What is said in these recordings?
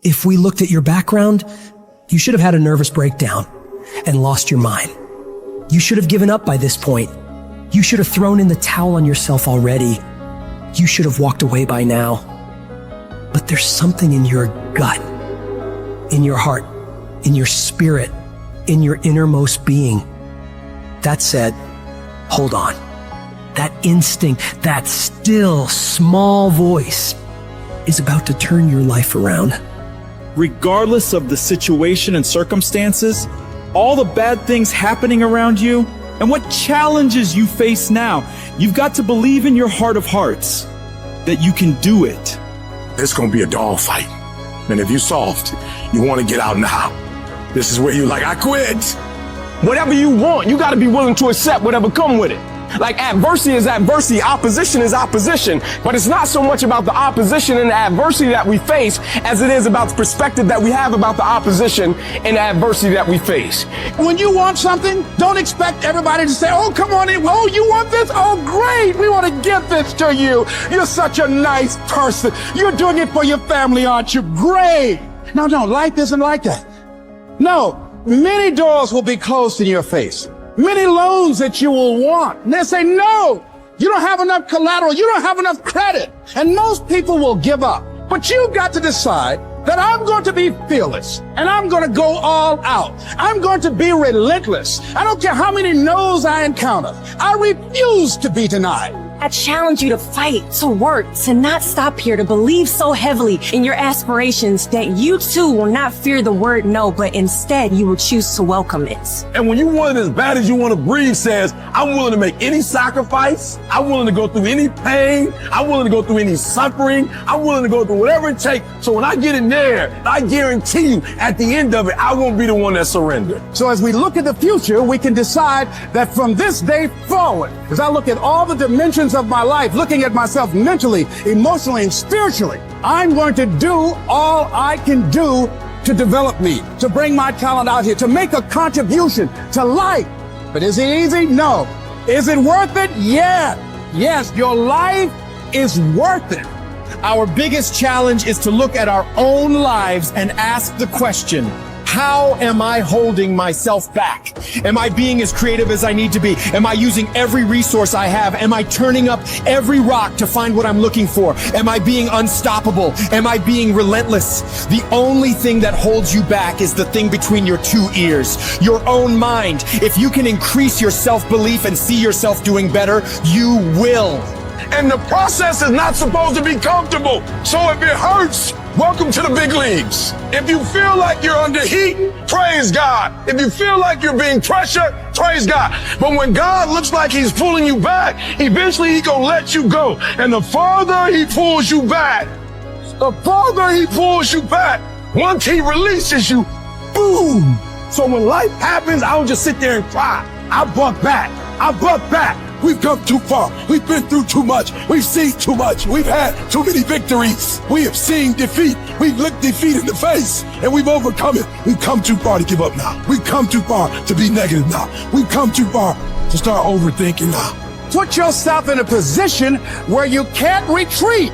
If we looked at your background, you should have had a nervous breakdown and lost your mind. You should have given up by this point. You should have thrown in the towel on yourself already. You should have walked away by now. But there's something in your gut, in your heart, in your spirit, in your innermost being that said, hold on. That instinct, that still small voice is about to turn your life around. Regardless of the situation and circumstances, all the bad things happening around you, and what challenges you face now, you've got to believe in your heart of hearts that you can do it. It's gonna be a dog fight. And if you're soft, you wanna get out now. This is where you're like, I quit. Whatever you want, you gotta be willing to accept whatever come with it. Like adversity is adversity, opposition is opposition, but it's not so much about the opposition and the adversity that we face as it is about the perspective that we have about the opposition and the adversity that we face. When you want something, don't expect everybody to say, oh, come on in. Oh, you want this? Oh, great. We want to give this to you. You're such a nice person. You're doing it for your family, aren't you? Great. No, life isn't like that. No, many doors will be closed in your face. Many loans that you will want. And they say, no, you don't have enough collateral. You don't have enough credit. And most people will give up. But you've got to decide that I'm going to be fearless and I'm going to go all out. I'm going to be relentless. I don't care how many no's I encounter. I refuse to be denied. I challenge you to fight, to work, to not stop here, to believe so heavily in your aspirations that you too will not fear the word no, but instead you will choose to welcome it. And when you want it as bad as you want to breathe says, I'm willing to make any sacrifice. I'm willing to go through any pain. I'm willing to go through any suffering. I'm willing to go through whatever it takes. So when I get in there, I guarantee you at the end of it, I won't be the one that surrendered. So as we look at the future, we can decide that from this day forward, as I look at all the dimensions of my life, looking at myself mentally, emotionally, and spiritually, I'm going to do all I can do to develop me, to bring my talent out here, to make a contribution to life. But is it easy? No. Is it worth it? Yeah. Yes, your life is worth it. Our biggest challenge is to look at our own lives and ask the question, how am I holding myself back? Am I being as creative as I need to be? Am I using every resource I have? Am I turning up every rock to find what I'm looking for? Am I being unstoppable? Am I being relentless? The only thing that holds you back is the thing between your two ears, your own mind. If you can increase your self-belief and see yourself doing better, you will. And the process is not supposed to be comfortable. So if it hurts, welcome to the big leagues. If you feel like you're under heat, praise God. If you feel like you're being pressured, praise God. But when God looks like he's pulling you back, eventually he gonna let you go. And the farther he pulls you back, once he releases you, boom. So when life happens, I don't just sit there and cry. I buck back. We've come too far. We've been through too much. We've seen too much. We've had too many victories. We have seen defeat. We've looked defeat in the face and we've overcome it. We've come too far to give up now. We've come too far to be negative now. We've come too far to start overthinking now. Put yourself in a position where you can't retreat,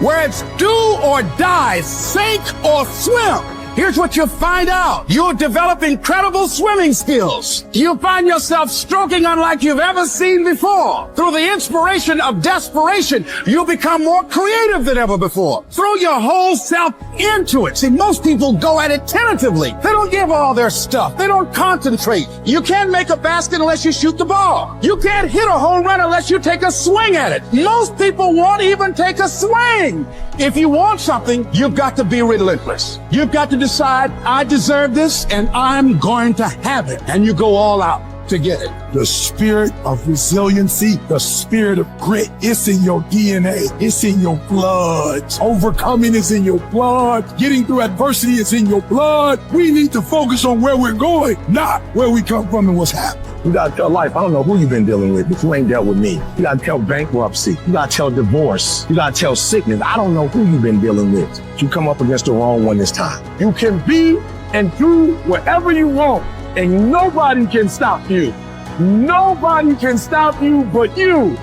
where it's do or die, sink or swim. Here's what you'll find out. You'll develop incredible swimming skills. You'll find yourself stroking unlike you've ever seen before. Through the inspiration of desperation, you'll become more creative than ever before. Throw your whole self into it. See, most people go at it tentatively. They don't give all their stuff. They don't concentrate. You can't make a basket unless you shoot the ball. You can't hit a home run unless you take a swing at it. Most people won't even take a swing. If you want something, you've got to be relentless. You've got to decide, I deserve this and I'm going to have it. And you go all out to get it. The spirit of resiliency, the spirit of grit, it's in your DNA. It's in your blood. Overcoming is in your blood. Getting through adversity is in your blood. We need to focus on where we're going, not where we come from and what's happening. You gotta tell life, I don't know who you've been dealing with, but you ain't dealt with me. You gotta tell bankruptcy. You gotta tell divorce. You gotta tell sickness. I don't know who you've been dealing with. You come up against the wrong one this time. You can be and do whatever you want, and nobody can stop you. Nobody can stop you but you.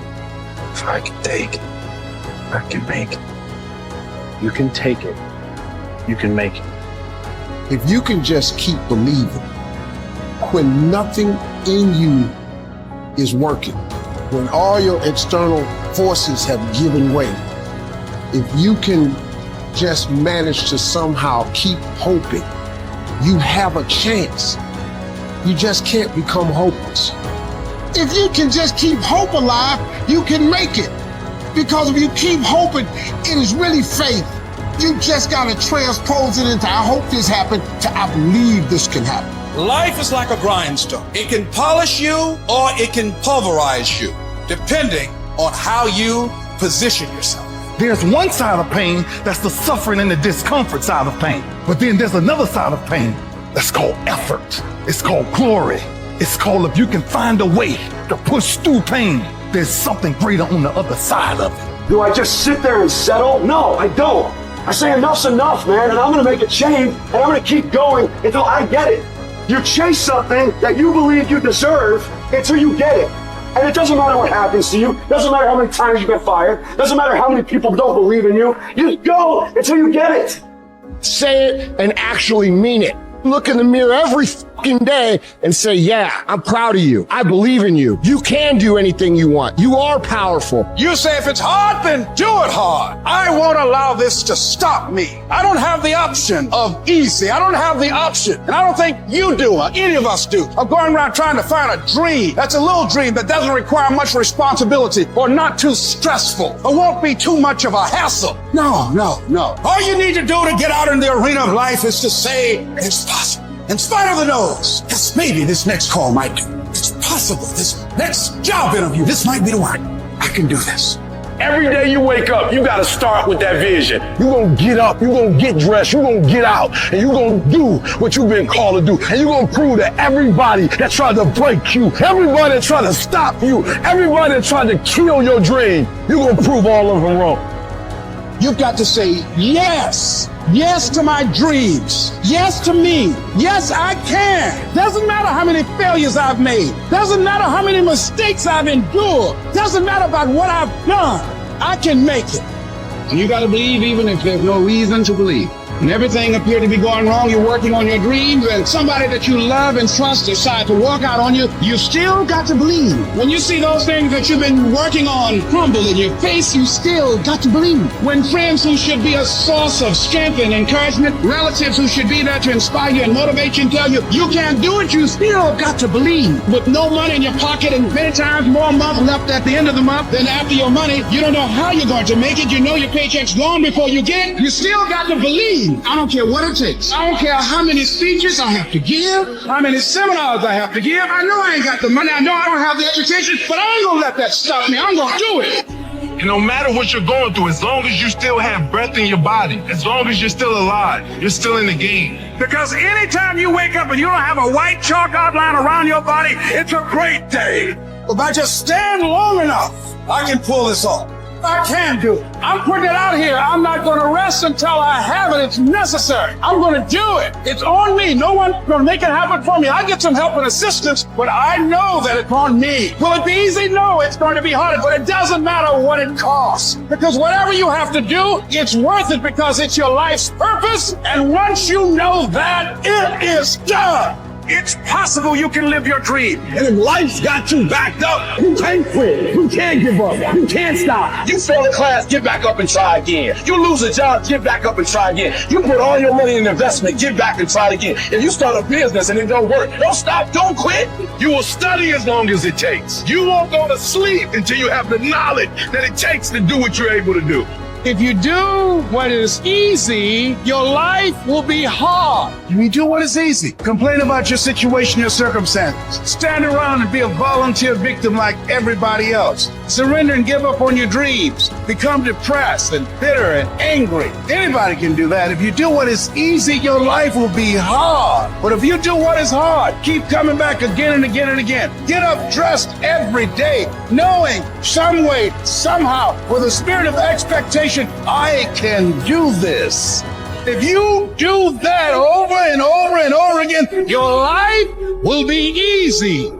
If I can take it, I can make it. You can take it. you can make it. If you can just keep believing, when nothing in you is working, when all your external forces have given way, if you can just manage to somehow keep hoping, you have a chance. You just can't become hopeless. If you can just keep hope alive, you can make it. Because if you keep hoping, it is really faith. You just gotta transpose it into I hope this happened to I believe this can happen. Life is like a grindstone. It can polish you or it can pulverize you, depending on how you position yourself. There's one side of pain that's the suffering and the discomfort side of pain. But then there's another side of pain that's called effort. It's called glory. It's called if you can find a way to push through pain, there's something greater on the other side of it. Do I just sit there and settle? No, I don't. I say enough's enough, man, and I'm gonna make a change, and I'm gonna keep going until I get it. You chase something that you believe you deserve until you get it. And it doesn't matter what happens to you. Doesn't matter how many times you get fired. Doesn't matter how many people don't believe in you. You go until you get it. Say it and actually mean it. Look in the mirror every fucking day and say, yeah, I'm proud of you. I believe in you. You can do anything you want. You are powerful. You say if it's hard, then do it hard. I won't allow this to stop me. I don't have the option of easy. I don't have the option. And I don't think you do, or any of us do, of going around trying to find a dream. That's a little dream that doesn't require much responsibility or not too stressful or won't be too much of a hassle. No. All you need to do to get out in the arena of life is to say, it's possible. In spite of the no's, yes, maybe this next call might do. It's possible. This next job interview, this might be the one. I can do this. Every day you wake up, you got to start with that vision. You're going to get up, you're going to get dressed, you're going to get out, and you're going to do what you've been called to do. And you're going to prove to everybody that tried to break you, everybody that tried to stop you, everybody that tried to kill your dream, you're going to prove all of them wrong. You've got to say yes. Yes to my dreams. Yes to me. Yes, I can. Doesn't matter how many failures I've made. Doesn't matter how many mistakes I've endured. Doesn't matter about what I've done. I can make it. And you got to believe even if there's no reason to believe. When everything appears to be going wrong, you're working on your dreams, and somebody that you love and trust decides to walk out on you, you still got to believe. When you see those things that you've been working on crumble in your face, you still got to believe. When friends who should be a source of strength and encouragement, relatives who should be there to inspire you and motivate you and tell you you can't do it, you still got to believe. With no money in your pocket and many times more month left at the end of the month than after your money, you don't know how you're going to make it. You know your paycheck's gone before you get it. You still got to believe. I don't care what it takes. I don't care how many speeches I have to give, how many seminars I have to give. I know I ain't got the money. I know I don't have the education, but I ain't gonna let that stop me. I'm gonna do it. And no matter what you're going through, as long as you still have breath in your body, as long as you're still alive, you're still in the game. Because anytime you wake up and you don't have a white chalk outline around your body, it's a great day. If I just stand long enough, I can pull this off. I can do it. I'm putting it out here. I'm not going to rest until I have it. It's necessary. I'm going to do it. It's on me. No one's going to make it happen for me. I get some help and assistance, but I know that it's on me. Will it be easy? No, it's going to be hard, but it doesn't matter what it costs. Because whatever you have to do, it's worth it because it's your life's purpose. And once you know that, it is done. It's possible you can live your dream. And if life's got you backed up, you can't quit. You can't give up. You can't stop. You fail a class, get back up and try again. You lose a job, get back up and try again. You put all your money in investment, get back and try again. If you start a business and it don't work, don't stop, don't quit. You will study as long as it takes. You won't go to sleep until you have the knowledge that it takes to do what you're able to do. If you do what is easy, your life will be hard. You do what is easy. Complain about your situation, your circumstances. Stand around and be a volunteer victim like everybody else. Surrender and give up on your dreams. Become depressed and bitter and angry. Anybody can do that. If you do what is easy, your life will be hard. But if you do what is hard, keep coming back again and again and again. Get up dressed every day, knowing some way, somehow, with a spirit of expectation, I can do this. If you do that over and over and over again, your life will be easy.